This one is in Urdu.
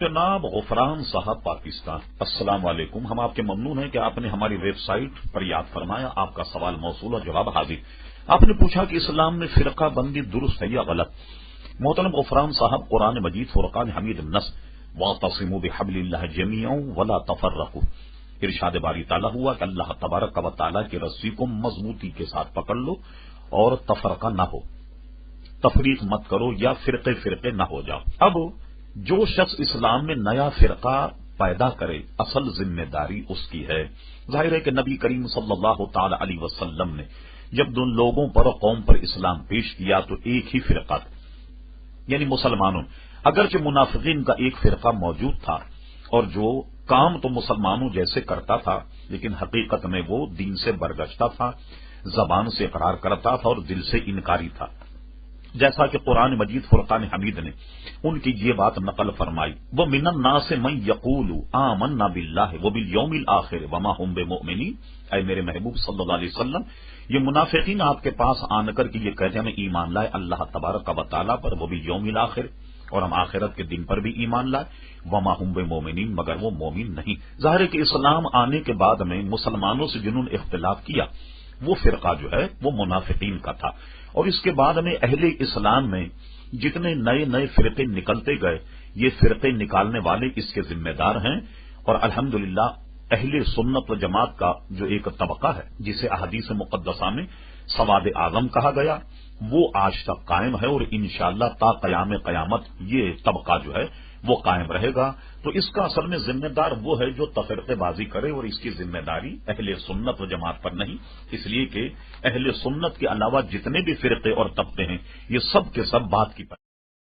جناب غفران صاحب پاکستان، السلام علیکم۔ ہم آپ کے ممنون ہیں کہ آپ نے ہماری ویب سائٹ پر یاد فرمایا۔ آپ کا سوال موصول اور جواب حاضر۔ آپ نے پوچھا کہ اسلام میں فرقہ بندی درست ہے یا غلط؟ محترم غفران صاحب، قرآن مجید فرقان حمید النص واعتصموا بحبل اللہ جمیعا ولا تفرقوا، ارشاد باری تعالیٰ ہوا کہ اللہ تبارک و تعالیٰ کی رسی کو مضبوطی کے ساتھ پکڑ لو اور تفرقہ نہ ہو، تفریق مت کرو یا فرقے فرقے نہ ہو جاؤ۔ اب جو شخص اسلام میں نیا فرقہ پیدا کرے، اصل ذمہ داری اس کی ہے۔ ظاہر ہے کہ نبی کریم صلی اللہ تعالی علیہ وسلم نے جب دون لوگوں پر اور قوم پر اسلام پیش کیا تو ایک ہی فرقہ تھا، یعنی مسلمانوں، اگرچہ منافقین کا ایک فرقہ موجود تھا اور جو کام تو مسلمانوں جیسے کرتا تھا لیکن حقیقت میں وہ دین سے برگشتہ تھا، زبان سے اقرار کرتا تھا اور دل سے انکاری تھا، جیسا کہ قرآن مجید فرقان حمید نے ان کی یہ بات نقل فرمائی، وہ من الناس من یقول آمنا باللہ وبالیوم الآخر وما هم بمؤمنین۔ اے میرے محبوب صلی اللہ علیہ وسلم، یہ منافقین آپ کے پاس آن کر کے یہ کہتے ہیں ہمیں ایمان لائے اللہ تبارک و تعالیٰ پر، وبالیوم الآخر، اور ہم آخرت کے دن پر بھی ایمان لائے، وما هم بمؤمنین، مگر وہ مومن نہیں۔ ظاہر ہے کہ اسلام آنے کے بعد میں مسلمانوں سے جنہوں نے اختلاف کیا وہ فرقہ جو ہے وہ منافقین کا تھا، اور اس کے بعد میں اہل اسلام میں جتنے نئے نئے فرقے نکلتے گئے، یہ فرقے نکالنے والے اس کے ذمہ دار ہیں، اور الحمدللہ اہل سنت و جماعت کا جو ایک طبقہ ہے جسے احادیث مقدسہ میں سواد اعظم کہا گیا، وہ آج تک قائم ہے، اور انشاءاللہ تا قیام قیامت یہ طبقہ جو ہے وہ قائم رہے گا۔ تو اس کا اصل میں ذمہ دار وہ ہے جو تفرقے بازی کرے، اور اس کی ذمہ داری اہل سنت و جماعت پر نہیں، اس لیے کہ اہل سنت کے علاوہ جتنے بھی فرقے اور طبقے ہیں یہ سب کے سب بات کی